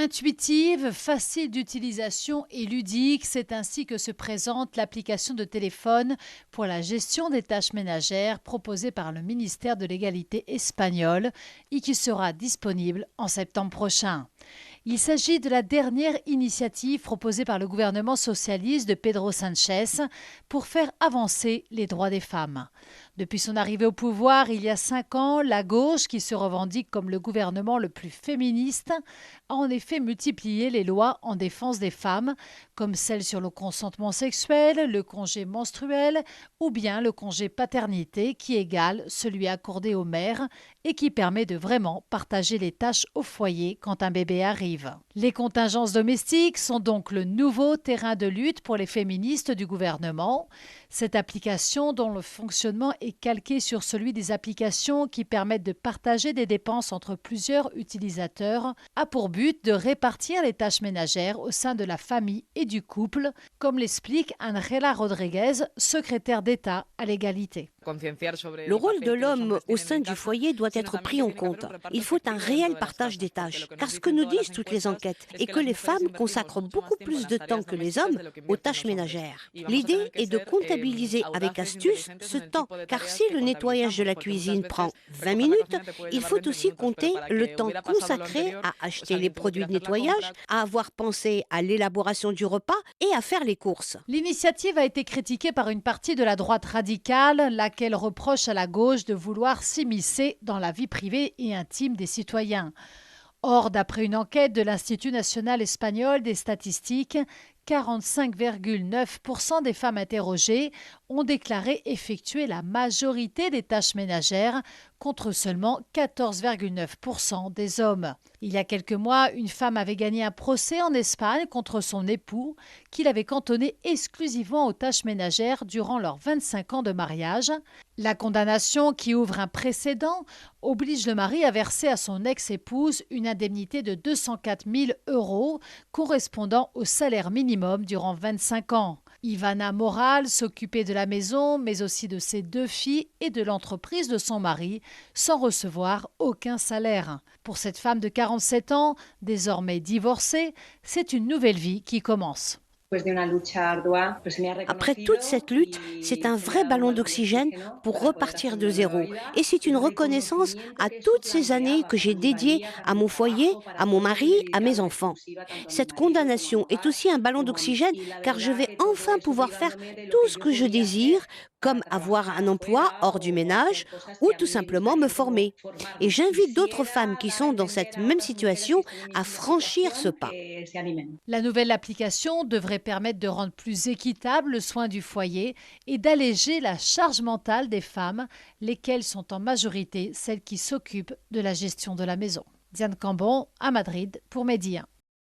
Intuitive, facile d'utilisation et ludique, c'est ainsi que se présente l'application de téléphone pour la gestion des tâches ménagères proposée par le ministère de l'Égalité espagnol et qui sera disponible en septembre prochain. Il s'agit de la dernière initiative proposée par le gouvernement socialiste de Pedro Sánchez pour faire avancer les droits des femmes. Depuis son arrivée au pouvoir il y a 5 ans, la gauche, qui se revendique comme le gouvernement le plus féministe, a en effet multiplié les lois en défense des femmes, comme celle sur le consentement sexuel, le congé menstruel ou bien le congé paternité qui égale celui accordé aux mères et qui permet de vraiment partager les tâches au foyer quand un bébé arrive. Les contingences domestiques sont donc le nouveau terrain de lutte pour les féministes du gouvernement. Cette application, dont le fonctionnement est calqué sur celui des applications qui permettent de partager des dépenses entre plusieurs utilisateurs, a pour but de répartir les tâches ménagères au sein de la famille et du couple, comme l'explique Ángela Rodríguez, secrétaire d'État à l'égalité. Le rôle de l'homme au sein du foyer doit être pris en compte. Il faut un réel partage des tâches, car ce que nous disent toutes les enquêtes est que les femmes consacrent beaucoup plus de temps que les hommes aux tâches ménagères. L'idée est de comptabiliser avec astuce ce temps, car si le nettoyage de la cuisine prend 20 minutes, il faut aussi compter le temps consacré à acheter les produits de nettoyage, à avoir pensé à l'élaboration du repas et à faire les courses. L'initiative a été critiquée par une partie de la droite radicale, laquelle reproche à la gauche de vouloir s'immiscer dans la vie privée et intime des citoyens. Or, d'après une enquête de l'Institut national espagnol des statistiques, 45,9% des femmes interrogées ont déclaré effectuer la majorité des tâches ménagères contre seulement 14,9% des hommes. Il y a quelques mois, une femme avait gagné un procès en Espagne contre son époux qui l'avait cantonné exclusivement aux tâches ménagères durant leurs 25 ans de mariage. La condamnation, qui ouvre un précédent, oblige le mari à verser à son ex-épouse une indemnité de 204 000 € correspondant au salaire minimum durant 25 ans. Ivana Moral s'occupait de la maison, mais aussi de ses 2 filles et de l'entreprise de son mari, sans recevoir aucun salaire. Pour cette femme de 47 ans, désormais divorcée, c'est une nouvelle vie qui commence. Après toute cette lutte, c'est un vrai ballon d'oxygène pour repartir de zéro. Et c'est une reconnaissance à toutes ces années que j'ai dédiées à mon foyer, à mon mari, à mes enfants. Cette condamnation est aussi un ballon d'oxygène car je vais enfin pouvoir faire tout ce que je désire, comme avoir un emploi hors du ménage ou tout simplement me former. Et j'invite d'autres femmes qui sont dans cette même situation à franchir ce pas. La nouvelle application devrait permettre de rendre plus équitable le soin du foyer et d'alléger la charge mentale des femmes, lesquelles sont en majorité celles qui s'occupent de la gestion de la maison. Diane Cambon à Madrid pour Medi 1.